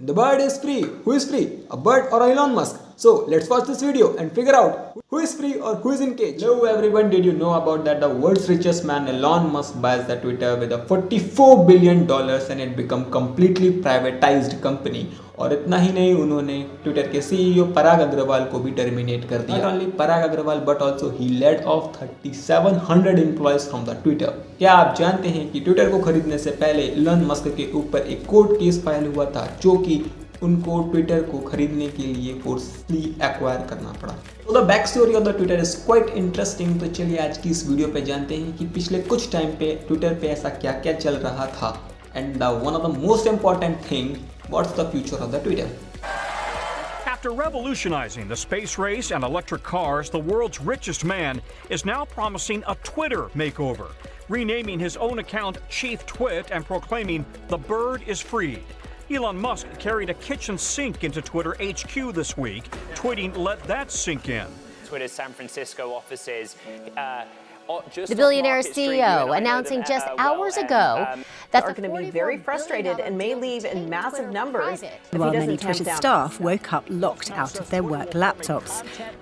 The bird is free. Who is free? A bird or Elon Musk? So let's watch this video and figure out who is free or who is in cage. Hello everyone, did you know about that the world's richest man Elon Musk buys the Twitter with a $44 billion and it become completely privatized company. और इतना ही नहीं, उन्होंने Twitter के CEO Parag Agarwal को भी terminate कर दिया. Not only Parag Agarwal but also he laid off 3700 employees from the Twitter. क्या आप जानते हैं कि ट्विटर को खरीदने से पहले एलन मस्क के ऊपर एक कोर्ट केस फाइल हुआ था जो कि उनको ट्विटर को खरीदने के लिए फोर्सली एक्वायर करना पड़ा. तो the back story of the Twitter is quite interesting. तो चलिए आज की इस वीडियो पे जानते हैं कि पिछले कुछ टाइम पे ट्विटर पे ऐसा क्या क्या चल रहा था and the one of the most important thing, what's the future of the Twitter. After revolutionizing the space race and electric cars, the world's richest man is now promising a Twitter makeover, renaming his own account Chief Twit and proclaiming the bird is freed. Elon Musk carried a kitchen sink into Twitter HQ this week, tweeting, "Let that sink in." Twitter's San Francisco offices. The billionaire CEO announcing just hours ago that are going to be very frustrated and may leave in massive numbers. While many Twitter staff woke up locked out of their work laptops.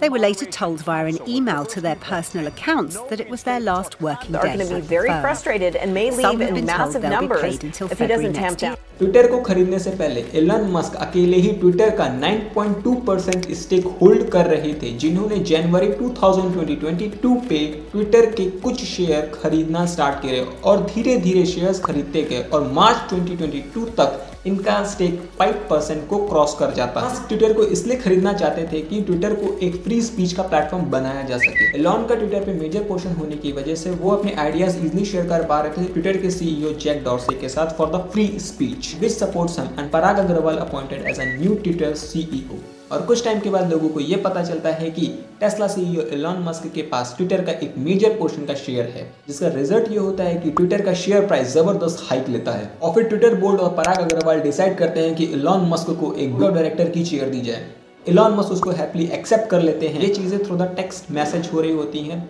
They were later told via an email to their personal accounts that it was their last working day. Are going to be very frustrated and may leave in massive numbers if he doesn't tamp down. Twitter को खरीदने से पहले Elon Musk अकेले ही Twitter का 9.2% stake hold कर रहे थे, जिन्होंने जनवरी 2022 पे ट्विटर के कुछ शेयर खरीदना स्टार्ट किए और धीरे धीरे शेयर्स खरीदते गए और मार्च 2022 तक इनका स्टेक 5% को क्रॉस कर जाता है. ट्विटर को इसलिए खरीदना चाहते थे कि ट्विटर को एक फ्री स्पीच का प्लेटफॉर्म बनाया जा सके. एलन का ट्विटर पे मेजर पोर्शन होने की वजह से वो अपने आइडियाज इजीली शेयर कर पा रहे थे ट्विटर के सीईओ जैक डॉर्से के साथ for the free speech which supports him and Parag Agrawal appointed as a new Twitter CEO. और कुछ टाइम के बाद लोगों को ये पता चलता है कि टेस्ला सीईओ एलन मस्क के पास ट्विटर का एक मेजर पोर्शन का शेयर है, जिसका रिजल्ट ये होता है कि ट्विटर का शेयर प्राइस जबरदस्त हाइक लेता है. और फिर ट्विटर बोर्ड और पराग अग्रवाल डिसाइड करते हैं कि एलन मस्क को एक बोर्ड डायरेक्टर की चेयर दी जाए. एलन मस्क उसको हैप्पीली एक्सेप्ट कर लेते हैं. ये चीजें थ्रू द टेक्स्ट मैसेज हो रही होती हैं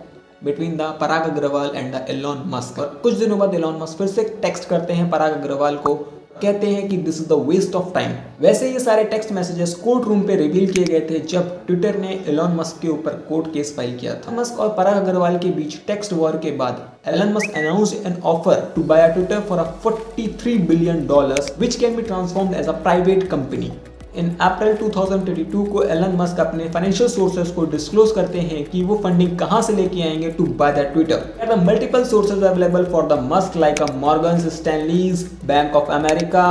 between the Parag Agrawal and the Elon Musk. और कुछ दिनों बाद एलन मस्क फिर से टेक्स्ट करते हैं पराग अग्रवाल को, कहते हैं कि this is the waste of time. वैसे ये सारे टेक्स्ट मैसेजेस कोर्ट रूम पे रिवील किए गए थे जब ट्विटर ने एलन मस्क के ऊपर कोर्ट केस फाइल किया था. मस्क और पराग अग्रवाल के बीच टेक्स्ट वॉर के बाद Elon Musk announced an offer to buy Twitter for a $43 billion which can be transformed as a private company. In April 2022 को एलन मस्क अपने फाइनेंशियल सोर्सेज को disclose करते हैं कि वो फंडिंग कहां से लेके आएंगे to buy the Twitter. There are multiple sources available for the Musk like Morgan Stanley's, bank of America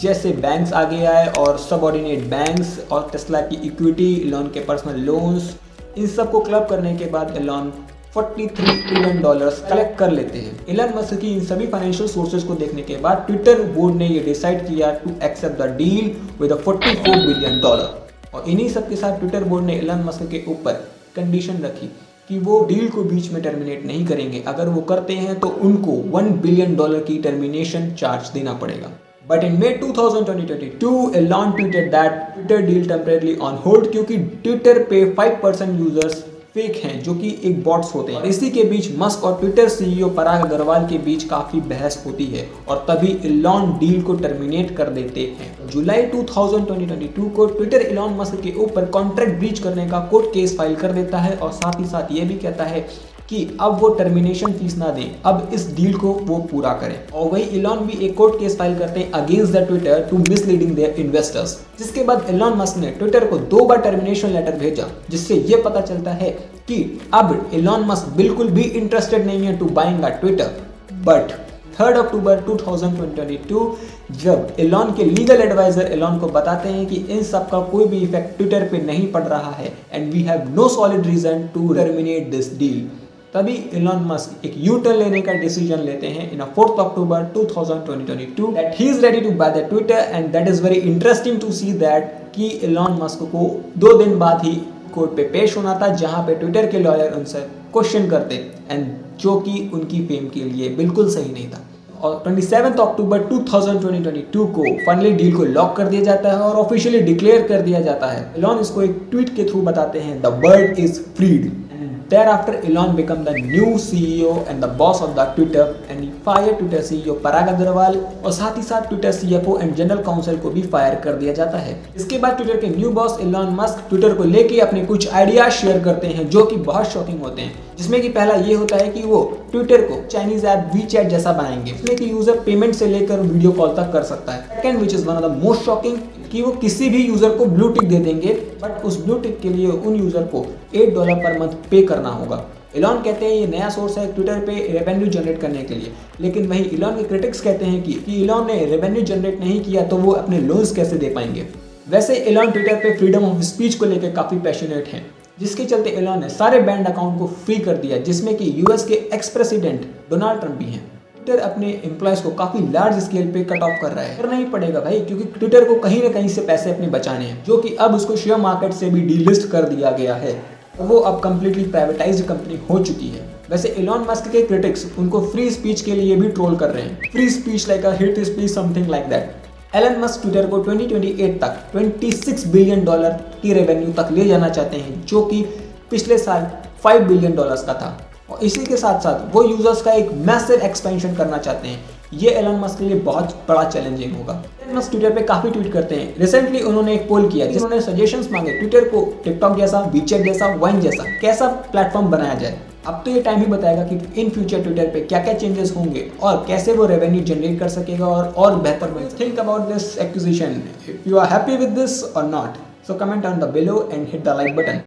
जैसे बैंक्स आगे आए और सबऑर्डिनेट बैंक्स और टेस्ला की इक्विटी, एलन के पर्सनल लोन्स, इन सब को क्लब करने के बाद एलन $43 बिलियन कलेक्ट कर लेते हैं. एलन मस्क की इन सभी फाइनेंशियल सोर्सेज को देखने के बाद ट्विटर बोर्ड ने ये डिसाइड किया to accept the deal with $44 billion. और इन्हीं सब के साथ ट्विटर बोर्ड ने एलन मस्क के ऊपर कंडीशन रखी कि वो डील को बीच में टर्मिनेट नहीं करेंगे. अगर वो करते हैं तो उनको $1 बिलियन की टर्मिनेशन चार्ज देना पड़ेगा. But in May 2022, Elon tweeted that Twitter deal temporarily on hold क्योंकि ट्विटर पे 5% यूजर्स फेक हैं जो कि एक बॉट्स होते हैं. इसी के बीच मस्क और ट्विटर सीईओ पराग अग्रवाल के बीच काफी बहस होती है और तभी एलन डील को टर्मिनेट कर देते हैं. जुलाई 2022 को ट्विटर एलन मस्क के ऊपर कॉन्ट्रैक्ट ब्रीच करने का कोर्ट केस फाइल कर देता है और साथ ही साथ ये भी कहता है कि अब वो टर्मिनेशन फीस ना दें, अब इस डील को वो पूरा करें. और वही एलन भी एक कोर्ट केस फाइल करते हैं against the Twitter to misleading their investors. जिसके बाद एलन मस्क ने ट्विटर को 2 बार टर्मिनेशन लेटर भेजा, जिससे ये पता चलता है कि अब एलन मस्क बिल्कुल भी इंटरेस्टेड नहीं है to buying a Twitter. But 3 अक्टूबर 2022 जब एलन के लीगल एडवाइजर एलन को बताते हैं कि इन सब का कोई भी इफेक्ट ट्विटर पे नहीं पड़ रहा है and we have no solid reason to terminate this deal, तभी एलन मस्क एक यू टर्न लेने का डिसीजन लेते हैं in 4 October 2022 that he is ready to buy the Twitter. And that is very interesting to see that कि Elon Musk को 2 दिन बाद ही कोर्ट पे पेश होना था जहां पे ट्विटर के लॉयर उनसे क्वेश्चन करते एंड जो कि उनकी फेम के लिए बिल्कुल सही नहीं था. और 27 अक्टूबर 2022 को फाइनली डील को लॉक कर दिया जाता है और ऑफिशियली डिक्लेयर कर दिया जाता है. एलन इसको एक ट्वीट के थ्रू बताते हैं the bird is freed. Thereafter, Elon became the new CEO and the boss of the Twitter, and he fire Twitter CEO Parag Agrawal और साथ ही साथ Twitter CFO and general counsel को भी फायर कर दिया जाता है। इसके बाद ट्विटर के new boss Elon Musk Twitter को लेके अपने कुछ आइडियाज शेयर करते हैं जो कि बहुत शॉकिंग होते हैं, जिसमें कि पहला ये होता है कि वो ट्विटर को चाइनीज ऐप वीचैट जैसा बनाएंगे, जिसमें कि यूजर पेमेंट से लेकर वीडियो कॉल तक कर सकता है। Second which is one of the most shocking कि वो किसी भी यूजर को ब्लू टिक दे देंगे, बट उस ब्लू टिक के लिए उन यूजर को $8 पर मंथ पे करना होगा। एलन कहते हैं ये नया सोर्स है ट्विटर पे रेवेन्यू जनरेट करने के लिए, लेकिन वहीं एलन के क्रिटिक्स कहते हैं कि एलन ने रेवेन्यू जनरेट नहीं किया तो वो अपने लोन्स कैसे दे पाएंगे। वैसे एलन ट्विटर पे फ्रीडम ऑफ स्पीच को लेकर काफी पैशनेट हैं, जिसके चलते एलन ने सारे बैंड अकाउंट को फ्री कर दिया, जिसमें कि यूएस के एक्स प्रेसिडेंट डोनाल्ड ट्रंप भी हैं। ट्विटर अपने एम्प्लॉयज को काफी लार्ज स्केल पे कट ऑफ कर रहा है। करना ही पड़ेगा भाई, क्योंकि ट्विटर को कहीं ना कहीं से पैसे अपने बचाने हैं, जो कि अब उसको शेयर मार्केट से भी डीलिस्ट कर दिया गया है। वो अब कंप्लीटली प्राइवेटाइज्ड कंपनी हो चुकी है। वैसे एलन मस्क के क्रिटिक्स उनको फ्री स्पीच के लिए भी ट्रोल कर रहे हैं। Free speech like a hate speech something like that. Elon Musk Twitter को 2028 तक $26 बिलियन की रेवेन्यू तक ले जाना चाहते हैं, जो कि पिछले साल $5 बिलियन का था। और इसी के साथ साथ वो यूजर्स का एक मैसिव एक्सपेंशन करना चाहते हैं। ये एलन मस्क के लिए बहुत बड़ा चैलेंजिंग होगा। एलन मस्क ट्विटर पे काफी ट्वीट करते हैं। रिसेंटली उन्होंने एक पोल किया जिसमें सजेशंस मांगे ट्विटर को टिकटॉक जैसा, वीचैट जैसा, वाइन जैसा कैसा प्लेटफॉर्म बनाया जाए। अब तो ये टाइम ही बताएगा कि इन फ्यूचर ट्विटर पे क्या क्या चेंजेस होंगे और कैसे वो रेवेन्यू जनरेट कर सकेगा और बेहतर बन। Think about this acquisition, if you are happy with this or not, so comment on the below and hit the like button.